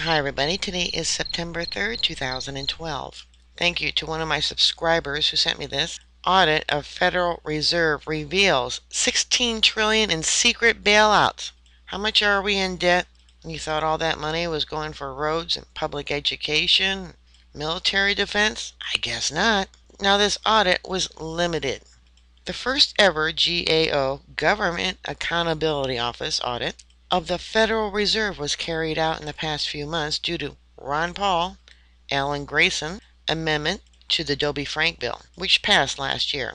Hi everybody, today is September 3rd, 2012. Thank you to one of my subscribers who sent me this. Audit of Federal Reserve reveals $16 trillion in secret bailouts. How much are we in debt? You thought all that money was going for roads and public education, military defense? I guess not. Now this audit was limited. The first ever GAO, Government Accountability Office audit of the Federal Reserve was carried out in the past few months due to Ron Paul, Alan Grayson amendment to the Dodd-Frank bill, which passed last year.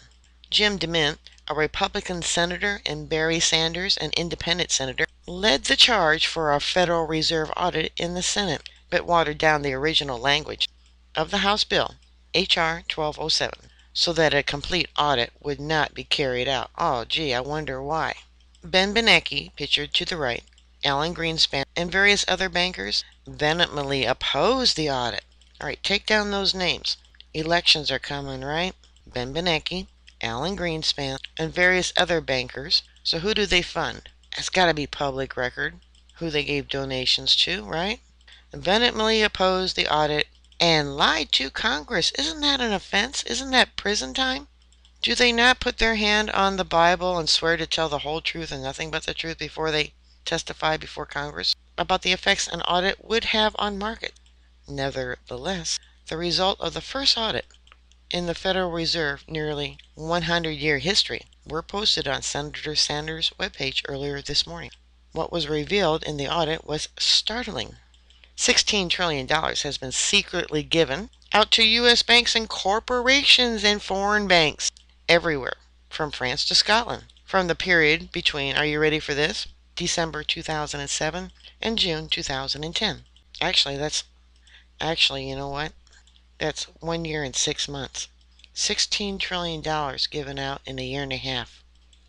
Jim DeMint, a Republican senator, and Barry Sanders, an independent senator, led the charge for a Federal Reserve audit in the Senate, but watered down the original language of the House bill, H.R. 1207, so that a complete audit would not be carried out. Oh, gee, I wonder why. Ben Bernanke, pictured to the right, Alan Greenspan, and various other bankers vehemently opposed the audit. All right, take down those names. Elections are coming, right? Ben Bernanke, Alan Greenspan, and various other bankers. So who do they fund? It's got to be public record. Who they gave donations to, right? Vehemently opposed the audit and lied to Congress. Isn't that an offense? Isn't that prison time? Do they not put their hand on the Bible and swear to tell the whole truth and nothing but the truth before they testify before Congress about the effects an audit would have on market? Nevertheless, the result of the first audit in the Federal Reserve nearly 100-year history were posted on Senator Sanders' webpage earlier this morning. What was revealed in the audit was startling. $16 trillion has been secretly given out to U.S. banks and corporations and foreign banks everywhere, from France to Scotland, from the period between, are you ready for this, December 2007 and June 2010. Actually, you know what? That's 1 year and 6 months. $16 trillion given out in a year and a half.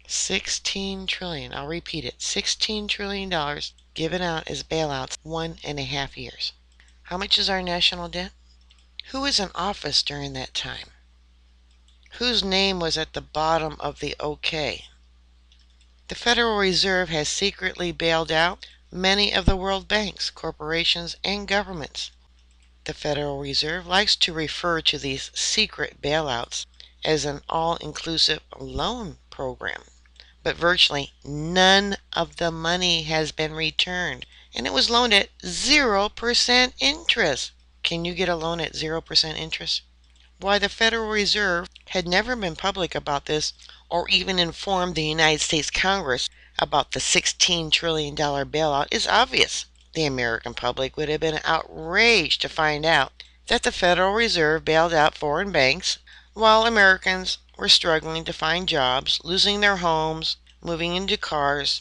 16 trillion, I'll repeat it, $16 trillion given out as bailouts 1.5 years. How much is our national debt? Who was in office during that time? Whose name was at the bottom of the OK? The Federal Reserve has secretly bailed out many of the world banks, corporations, and governments. The Federal Reserve likes to refer to these secret bailouts as an all-inclusive loan program, but virtually none of the money has been returned, and it was loaned at 0% interest. Can you get a loan at 0% interest? Why the Federal Reserve had never been public about this or even informed the United States Congress about the $16 trillion bailout is obvious. The American public would have been outraged to find out that the Federal Reserve bailed out foreign banks while Americans were struggling to find jobs, losing their homes, moving into cars,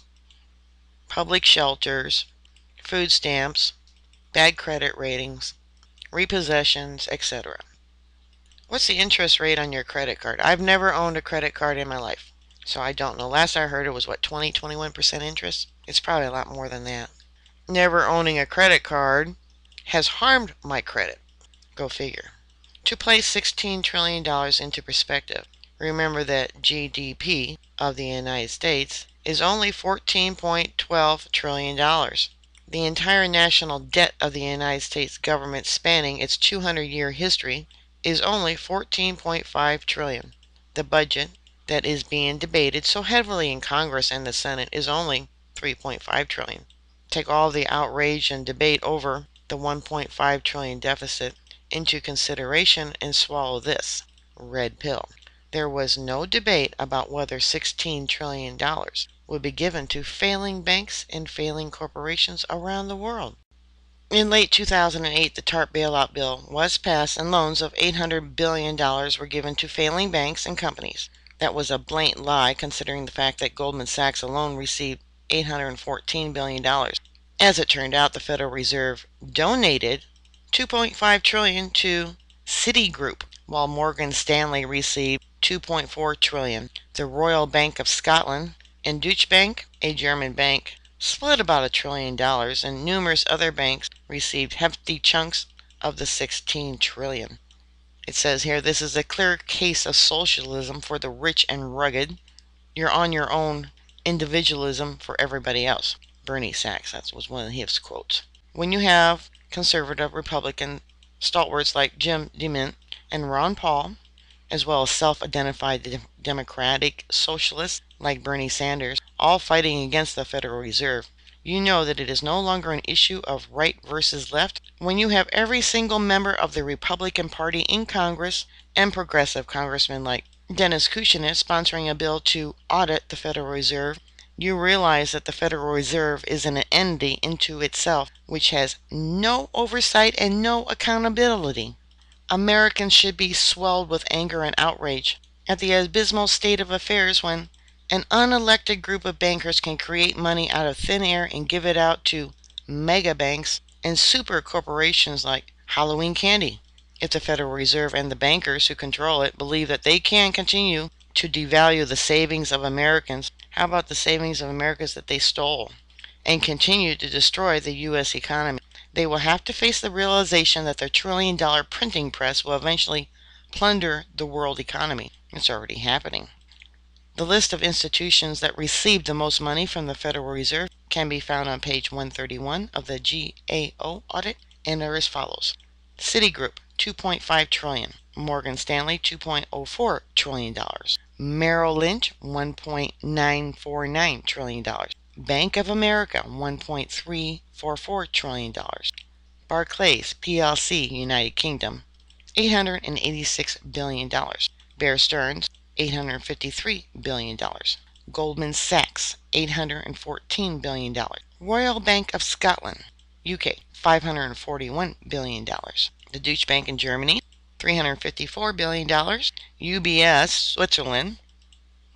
public shelters, food stamps, bad credit ratings, repossessions, etc. What's the interest rate on your credit card? I've never owned a credit card in my life, so I don't know. Last I heard it was, what, 21% interest? It's probably a lot more than that. Never owning a credit card has harmed my credit. Go figure. To place $16 trillion into perspective, remember that GDP of the United States is only $14.12 trillion. The entire national debt of the United States government spanning its 200-year history is only $14.5 trillion. The budget that is being debated so heavily in Congress and the Senate is only $3.5 trillion. Take all the outrage and debate over the $1.5 trillion deficit into consideration and swallow this red pill. There was no debate about whether $16 trillion would be given to failing banks and failing corporations around the world. In late 2008, the TARP bailout bill was passed and loans of $800 billion were given to failing banks and companies. That was a blatant lie considering the fact that Goldman Sachs alone received $814 billion. As it turned out, the Federal Reserve donated $2.5 trillion to Citigroup, while Morgan Stanley received $2.4 trillion. The Royal Bank of Scotland and Deutsche Bank, a German bank, split about $1 trillion, and numerous other banks received hefty chunks of the $16 trillion. It says here, this is a clear case of socialism for the rich and rugged. You're on your own, individualism for everybody else. Bernie Sachs, that was one of his quotes. When you have conservative Republican stalwarts like Jim DeMint and Ron Paul, as well as self-identified Democratic socialists like Bernie Sanders, all fighting against the Federal Reserve, you know that it is no longer an issue of right versus left when you have every single member of the Republican Party in Congress and progressive congressmen like Dennis Kucinich sponsoring a bill to audit the Federal Reserve. You realize that the Federal Reserve is an entity into itself which has no oversight and no accountability. Americans should be swelled with anger and outrage at the abysmal state of affairs when an unelected group of bankers can create money out of thin air and give it out to mega banks and super corporations like Halloween candy. If the Federal Reserve and the bankers who control it believe that they can continue to devalue the savings of Americans, how about the savings of Americans that they stole, and continue to destroy the U.S. economy? They will have to face the realization that their trillion-dollar printing press will eventually plunder the world economy. It's already happening. The list of institutions that received the most money from the Federal Reserve can be found on page 131 of the GAO audit, and are as follows. Citigroup, $2.5 trillion. Morgan Stanley, $2.04 trillion. Merrill Lynch, $1.949 trillion. Bank of America, $1.344 trillion. Barclays plc, United Kingdom, $886 billion. Bear Stearns, $853 billion. Goldman Sachs, $814 billion. Royal Bank of Scotland, UK, $541 billion. The Deutsche Bank in Germany, $354 billion. UBS, Switzerland,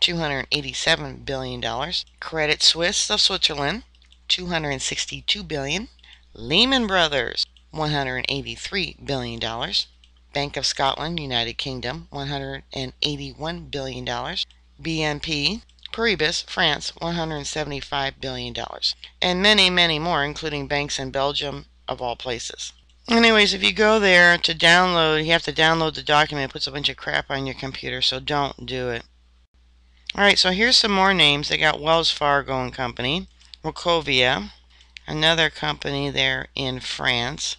$287 billion. Credit Suisse of Switzerland, $262 billion. Lehman Brothers, $183 billion. Bank of Scotland, United Kingdom, $181 billion. BNP Paribas, France, $175 billion. And many, many more, including banks in Belgium, of all places. Anyways, if you go there to download, you have to download the document. It puts a bunch of crap on your computer, so don't do it. Alright, so here's some more names. They got Wells Fargo and Company, Wachovia, another company there in France,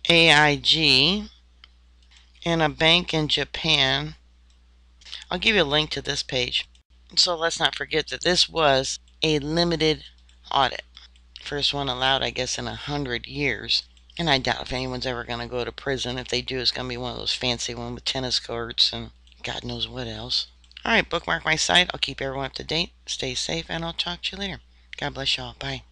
AIG, and a bank in Japan. I'll give you a link to this page. So let's not forget that this was a limited audit. First one allowed, I guess, in 100 years. And I doubt if anyone's ever going to go to prison. If they do, it's going to be one of those fancy ones with tennis courts and God knows what else. Alright, bookmark my site. I'll keep everyone up to date. Stay safe, and I'll talk to you later. God bless y'all. Bye.